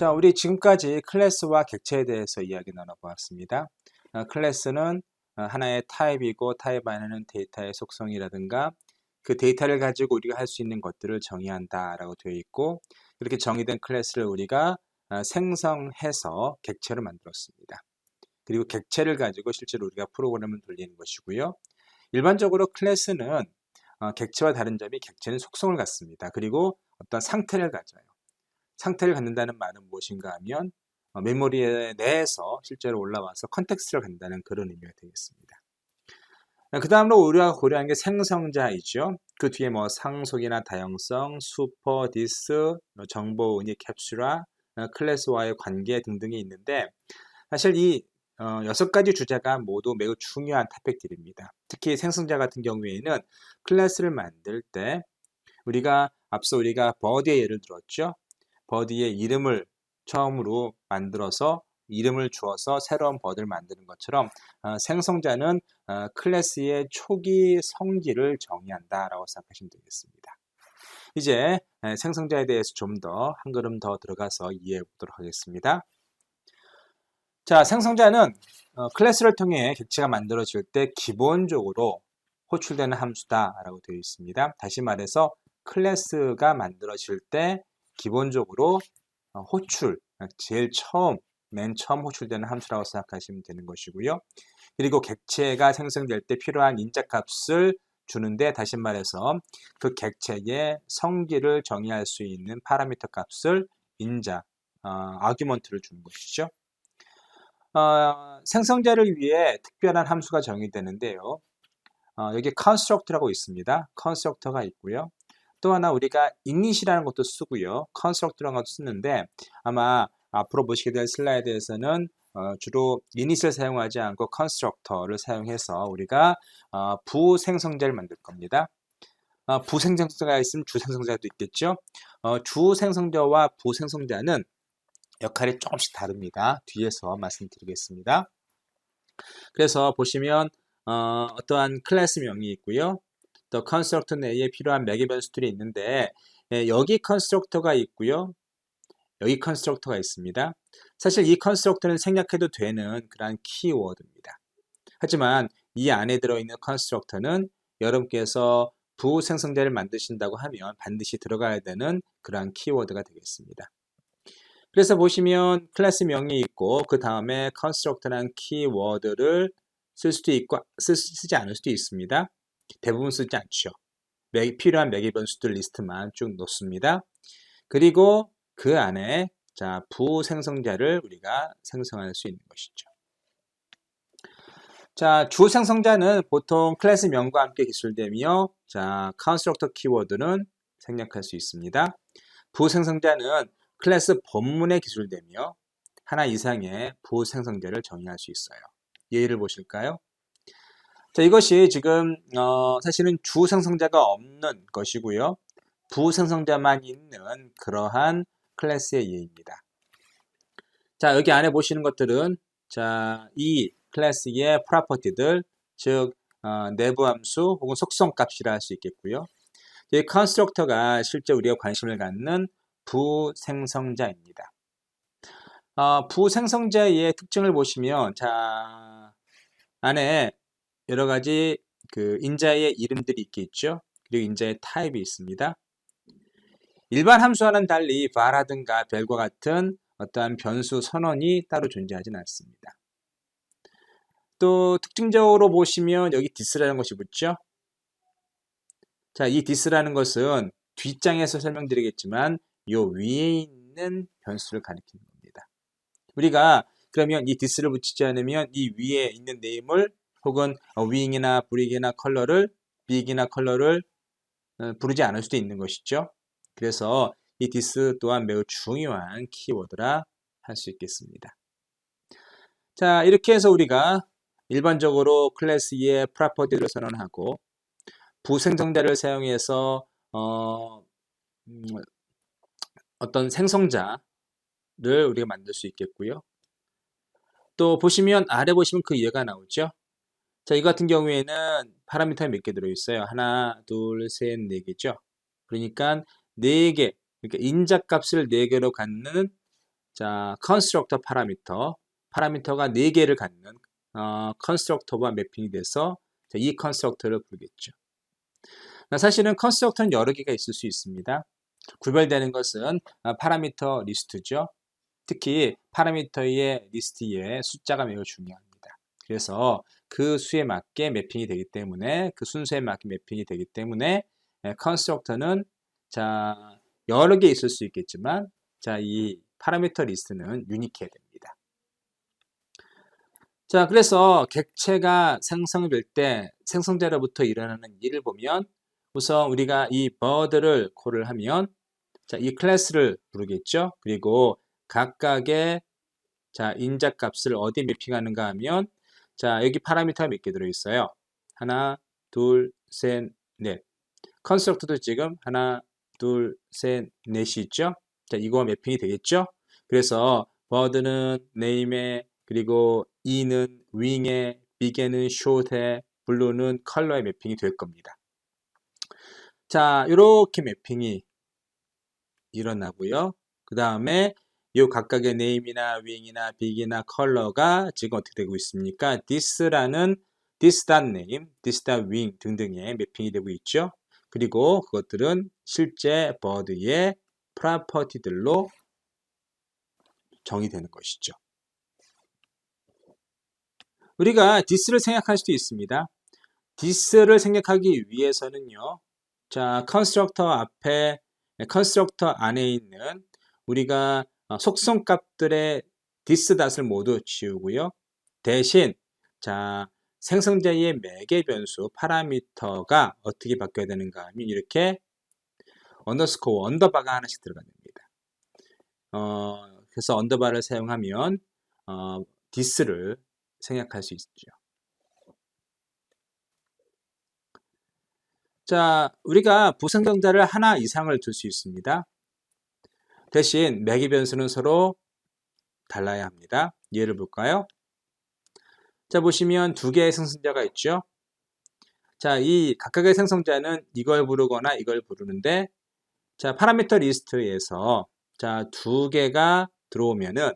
자, 우리 지금까지 클래스와 객체에 대해서 이야기 나눠보았습니다. 클래스는 하나의 타입이고 타입 안에는 데이터의 속성이라든가 그 데이터를 가지고 우리가 할 수 있는 것들을 정의한다라고 되어 있고, 이렇게 정의된 클래스를 우리가 생성해서 객체로 만들었습니다. 그리고 객체를 가지고 실제로 우리가 프로그램을 돌리는 것이고요. 일반적으로 클래스는 객체와 다른 점이 객체는 속성을 갖습니다. 그리고 어떤 상태를 가져요. 상태를 갖는다는 말은 무엇인가 하면 메모리 내에서 실제로 올라와서 컨텍스트를 갖는다는 그런 의미가 되겠습니다. 그 다음으로 우리가 고려한 게 생성자이죠. 그 뒤에 뭐 상속이나 다양성, 슈퍼, 디스, 정보, 은이, 캡슐화, 클래스와의 관계 등등이 있는데, 사실 이 6가지 주제가 모두 매우 중요한 토픽들입니다. 특히 생성자 같은 경우에는 클래스를 만들 때 앞서 우리가 버디의 예를 들었죠. 버디의 이름을 처음으로 만들어서 이름을 주어서 새로운 버디를 만드는 것처럼 생성자는 클래스의 초기 성질을 정의한다라고 생각하시면 되겠습니다. 이제 생성자에 대해서 좀 더 한 걸음 더 들어가서 이해해 보도록 하겠습니다. 자, 생성자는 클래스를 통해 객체가 만들어질 때 기본적으로 호출되는 함수다라고 되어 있습니다. 다시 말해서 클래스가 만들어질 때 기본적으로 맨 처음 호출되는 함수라고 생각하시면 되는 것이고요. 그리고 객체가 생성될 때 필요한 인자값을 주는데, 다시 말해서 그 객체의 성질을 정의할 수 있는 파라미터 값을 아규먼트를 주는 것이죠. 생성자를 위해 특별한 함수가 정의되는데요. 여기 construct라고 있습니다. constructor가 있고요. 또 하나 우리가 init이라는 것도 쓰고요. construct라는 것도 쓰는데, 아마 앞으로 보시게 될 슬라이드에서는 주로 init을 사용하지 않고 constructor를 사용해서 우리가 부생성자를 만들 겁니다. 부생성자가 있으면 주생성자도 있겠죠. 주생성자와 부생성자는 역할이 조금씩 다릅니다. 뒤에서 말씀드리겠습니다. 그래서 보시면 어떠한 클래스명이 있고요. 또 컨스트럭터 내에 필요한 매개 변수들이 있는데, 여기 컨스트럭터가 있고요. 여기 컨스트럭터가 있습니다. 사실 이 컨스트럭터는 생략해도 되는 그런 키워드입니다. 하지만 이 안에 들어있는 컨스트럭터는 여러분께서 부생성자를 만드신다고 하면 반드시 들어가야 되는 그러한 키워드가 되겠습니다. 그래서 보시면 클래스명이 있고 그 다음에 construct라는 키워드를 쓸 수도 있고 쓰지 않을 수도 있습니다. 대부분 쓰지 않죠. 필요한 매개 변수들 리스트만 쭉 놓습니다. 그리고 그 안에 부생성자를 우리가 생성할 수 있는 것이죠. 자, 주생성자는 보통 클래스명과 함께 기술되며, constructor 키워드는 생략할 수 있습니다. 부생성자는 클래스 본문에 기술되며 하나 이상의 부생성자를 정의할 수 있어요. 예를 보실까요? 자, 이것이 지금 사실은 주생성자가 없는 것이고요. 부생성자만 있는 그러한 클래스의 예입니다. 자, 여기 안에 보시는 것들은 이 클래스의 프로퍼티들, 즉 내부 함수 혹은 속성 값이라 할 수 있겠고요. 이 컨스트럭터가 실제 우리가 관심을 갖는 부생성자입니다. 부생성자의 특징을 보시면 안에 여러 가지 그 인자의 이름들이 있겠죠. 그리고 인자의 타입이 있습니다. 일반 함수와는 달리 var라든가 bel과 같은 어떠한 변수 선언이 따로 존재하지는 않습니다. 또 특징적으로 보시면 여기 this라는 것이 붙죠. 자, 이 this라는 것은 뒷장에서 설명드리겠지만 요 위에 있는 변수를 가리키는 겁니다. 우리가 그러면 이 this를 붙이지 않으면 이 위에 있는 네임을 혹은 윙이나 브릭이나 컬러를 빅이나 컬러를 부르지 않을 수도 있는 것이죠. 그래서 이 this 또한 매우 중요한 키워드라 할 수 있겠습니다. 자, 이렇게 해서 우리가 일반적으로 클래스의 프로퍼티를 선언하고 부생성자를 사용해서 어떤 생성자를 우리가 만들 수 있겠고요. 또 보시면 아래 보시면 그 예가 나오죠. 자, 이 같은 경우에는 파라미터가 몇 개 들어있어요. 하나, 둘, 셋, 네 개죠. 그러니까 네 개, 그러니까 인자값을 4개로 갖는 자, constructor 파라미터가 4개를 갖는 constructor와 매핑이 돼서 이 constructor를 부르겠죠. 사실은 constructor는 여러 개가 있을 수 있습니다. 구별되는 것은 파라미터 리스트죠. 특히 파라미터의 리스트의 숫자가 매우 중요합니다. 그래서 그 수에 맞게 매핑이 되기 때문에 그 순서에 맞게 매핑이 되기 때문에 컨스트럭터는 자 여러 개 있을 수 있겠지만 이 파라미터 리스트는 유니크해야 됩니다. 자, 그래서 객체가 생성될 때 생성자로부터 일어나는 일을 보면 우선 우리가 이 bird를 콜을 하면 이 클래스를 부르겠죠. 그리고 각각의 인자 값을 어디에 매핑하는가 하면 여기 파라미터가 몇 개 들어있어요. 하나, 둘, 셋, 넷. 컨스트럭터도 지금 하나, 둘, 셋, 넷이 있죠. 이거와 매핑이 되겠죠. 그래서 bird는 name에, 그리고 e는 wing에, big에는 short에, blue는 color에 매핑이 될 겁니다. 자, 이렇게 매핑이 일어나고요. 그 다음에 이 각각의 name이나 wing이나 big이나 color가 지금 어떻게 되고 있습니까? this라는 this.name, this.wing 등등의 매핑이 되고 있죠. 그리고 그것들은 실제 bird의 property들로 정의되는 것이죠. 우리가 this를 생각할 수도 있습니다. this를 생각하기 위해서는요. 자, constructor 앞에 컨스트럭터 안에 있는 우리가 속성값들의 this.을 모두 지우고요. 대신 생성자의 매개 변수 파라미터가 어떻게 바뀌어야 되는가 하면 이렇게 언더스코어, 언더바가 하나씩 들어갑니다. 그래서 언더바를 사용하면 this를 생략할 수 있죠. 자, 우리가 부생성자를 하나 이상을 둘 수 있습니다. 대신 매개 변수는 서로 달라야 합니다. 예를 볼까요? 자, 보시면 두 개의 생성자가 있죠. 자, 이 각각의 생성자는 이걸 부르거나 이걸 부르는데, 자, 파라미터 리스트에서 두 개가 들어오면은,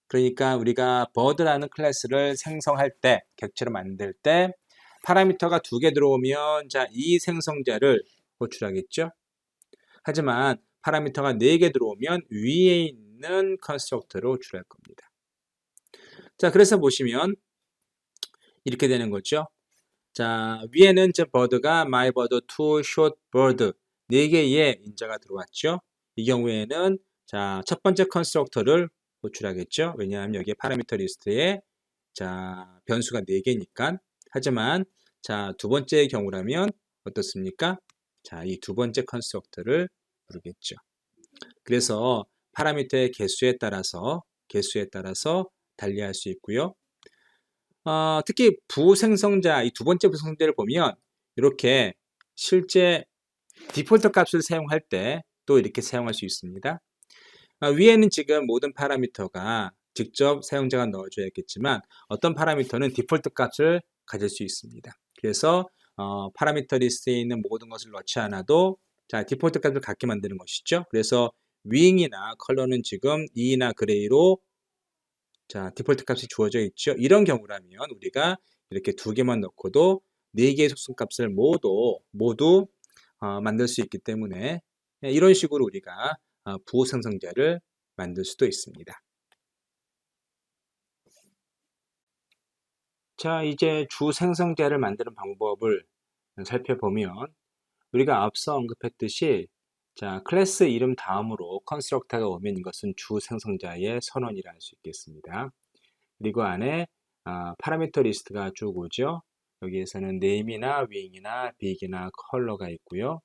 그러니까 우리가 bird라는 클래스를 생성할 때, 객체로 만들 때 파라미터가 두 개 들어오면 이 생성자를 호출하겠죠. 하지만 파라미터가 4개 들어오면 위에 있는 컨스트럭터로 호출할 겁니다. 자, 그래서 보시면 이렇게 되는 거죠. 자, 위에는 bird가 my bird, to short bird 4개의 인자가 들어왔죠. 이 경우에는 첫 번째 컨스트럭터를 호출하겠죠. 왜냐하면 여기에 파라미터 리스트에 변수가 4개니까. 하지만 두 번째의 경우라면 어떻습니까? 이 두 번째 컨스트럭터를 부르겠죠. 그래서 파라미터의 개수에 따라서 달리할 수 있고요. 특히 부생성자, 이 두 번째 부생성자를 보면 이렇게 실제 디폴트 값을 사용할 때 또 이렇게 사용할 수 있습니다. 위에는 지금 모든 파라미터가 직접 사용자가 넣어줘야겠지만 어떤 파라미터는 디폴트 값을 가질 수 있습니다. 그래서 파라미터 리스트에 있는 모든 것을 넣지 않아도 디폴트 값을 갖게 만드는 것이죠. 그래서 윙이나 컬러는 지금 E나 그레이로 디폴트 값이 주어져 있죠. 이런 경우라면 우리가 이렇게 두 개만 넣고도 4개의 속성 값을 모두 만들 수 있기 때문에 이런 식으로 우리가 부호생성자를 만들 수도 있습니다. 자, 이제 주생성자를 만드는 방법을 살펴보면 우리가 앞서 언급했듯이 클래스 이름 다음으로 컨스트럭터가 오면 이것은 주생성자의 선언이라 할 수 있겠습니다. 그리고 안에 파라미터 리스트가 쭉 오죠. 여기에서는 name이나 wing이나 big이나 color가 있고요.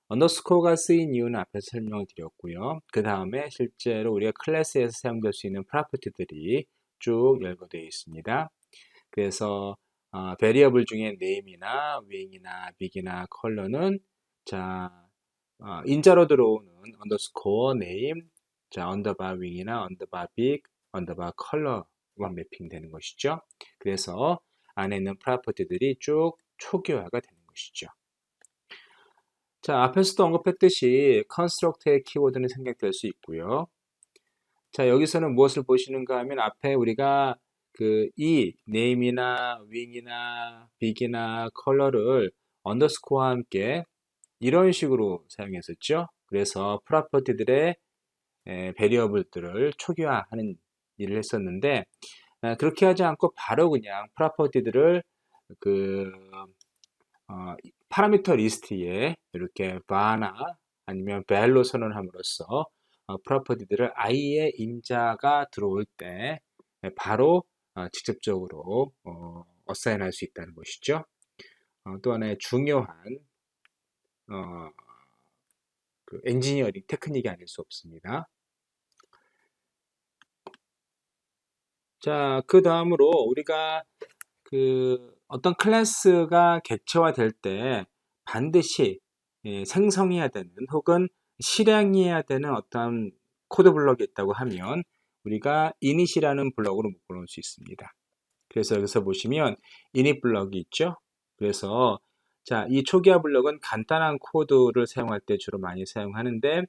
언더스코어가 쓰인 이유는 앞에서 설명을 드렸고요. 그 다음에 실제로 우리가 클래스에서 사용될 수 있는 프로퍼티들이 쭉 열거되어 있습니다. 그래서 베리어블 중에 name이나 wing이나 big이나 color는 인자로 들어오는 언더스코어 name, 언더바 wing이나 언더바 big, 언더바 color와 매핑되는 것이죠. 그래서 안에 있는 프로퍼티들이 쭉 초기화가 되는 것이죠. 자, 앞에서도 언급했듯이 컨스트럭터의 키워드는 생략될 수 있고요. 자, 여기서는 무엇을 보시는가 하면 앞에 우리가 그 이 name이나 wing이나 big이나 color를 언더스코어와 함께 이런 식으로 사용했었죠. 그래서 프로퍼티들의 베리어블들을 초기화하는 일을 했었는데 그렇게 하지 않고 바로 그냥 프로퍼티들을 그 파라미터 리스트에 이렇게 var나 아니면 val로 선언함으로써 프로퍼티들을 i의 임자가 들어올 때 바로 직접적으로 어사인할 수 있다는 것이죠. 또 하나의 중요한 그 엔지니어링 테크닉이 아닐 수 없습니다. 자, 그 다음으로 우리가 그 어떤 클래스가 객체화될 때 반드시 생성해야 되는 혹은 실행해야 되는 어떤 코드 블럭이 있다고 하면 우리가 init이라는 블럭으로 묶어놓을 수 있습니다. 그래서 여기서 보시면 init 블럭이 있죠. 그래서 자, 이 초기화 블럭은 간단한 코드를 사용할 때 주로 많이 사용하는데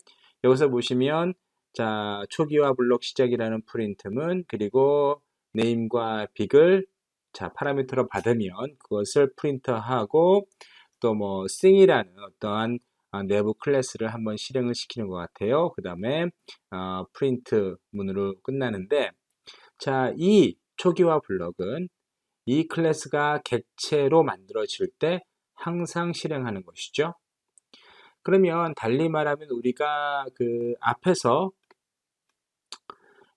여기서 보시면 자, 초기화 블럭 시작이라는 프린트문 그리고 name과 big을 자, 파라미터로 받으면 그것을 프린트하고 또 뭐 sing이라는 어떠한 내부 클래스를 한번 실행을 시키는 것 같아요. 그 다음에 프린트 문으로 끝나는데 자, 이 초기화 블럭은 이 클래스가 객체로 만들어질 때 항상 실행하는 것이죠. 그러면 달리 말하면 우리가 그 앞에서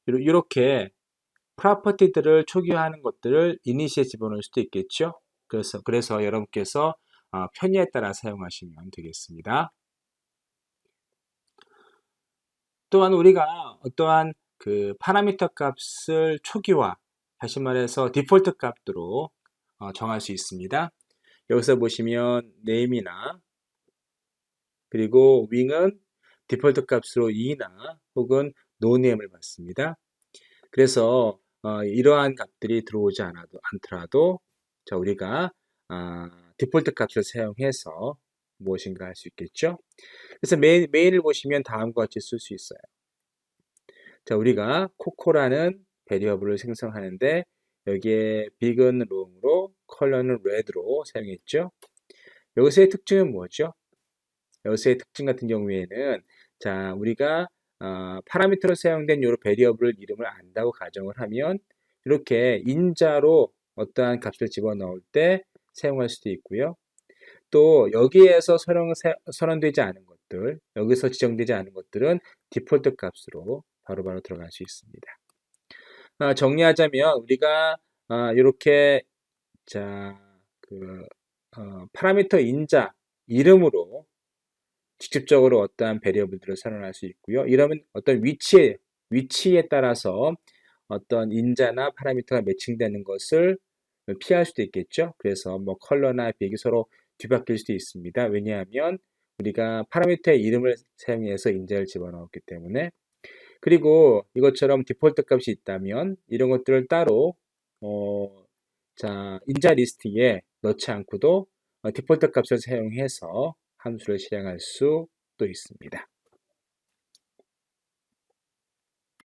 이렇게 프로퍼티들을 초기화하는 것들을 이니시에 집어넣을 수도 있겠죠. 그래서 여러분께서 편의에 따라 사용하시면 되겠습니다. 또한 우리가 어떠한 그 파라미터 값을 초기화, 다시 말해서 디폴트 값으로 정할 수 있습니다. 여기서 보시면 name이나 그리고 wing은 디폴트 값으로 2나 혹은 noname을 받습니다. 그래서 이러한 값들이 들어오지 않더라도 자, 우리가 디폴트 값을 사용해서 무엇인가 할 수 있겠죠. 그래서 메인을 보시면 다음과 같이 쓸 수 있어요. 자, 우리가 코코라는 베리어블을 생성하는데 여기에 big은 롱으로 컬러는 red로 사용했죠. 여기서의 특징은 뭐죠? 여기서의 특징 같은 경우에는 자, 우리가 파라미터로 사용된 요 베리어블 이름을 안다고 가정을 하면 이렇게 인자로 어떠한 값을 집어넣을 때 사용할 수도 있고요. 또 여기에서 선언되지 않은 것들, 여기서 지정되지 않은 것들은 디폴트 값으로 바로바로 들어갈 수 있습니다. 정리하자면 우리가 이렇게 자, 파라미터 인자 이름으로 직접적으로 어떠한 베리어블들을 선언할 수 있고요. 이러면 어떤 위치에 따라서 어떤 인자나 파라미터가 매칭되는 것을 피할 수도 있겠죠. 그래서 뭐 컬러나 빅이 서로 뒤바뀔 수도 있습니다. 왜냐하면 우리가 파라미터의 이름을 사용해서 인자를 집어넣었기 때문에 그리고 이것처럼 디폴트 값이 있다면 이런 것들을 따로 자, 인자 리스트에 넣지 않고도 디폴트 값을 사용해서 함수를 실행할 수도 있습니다.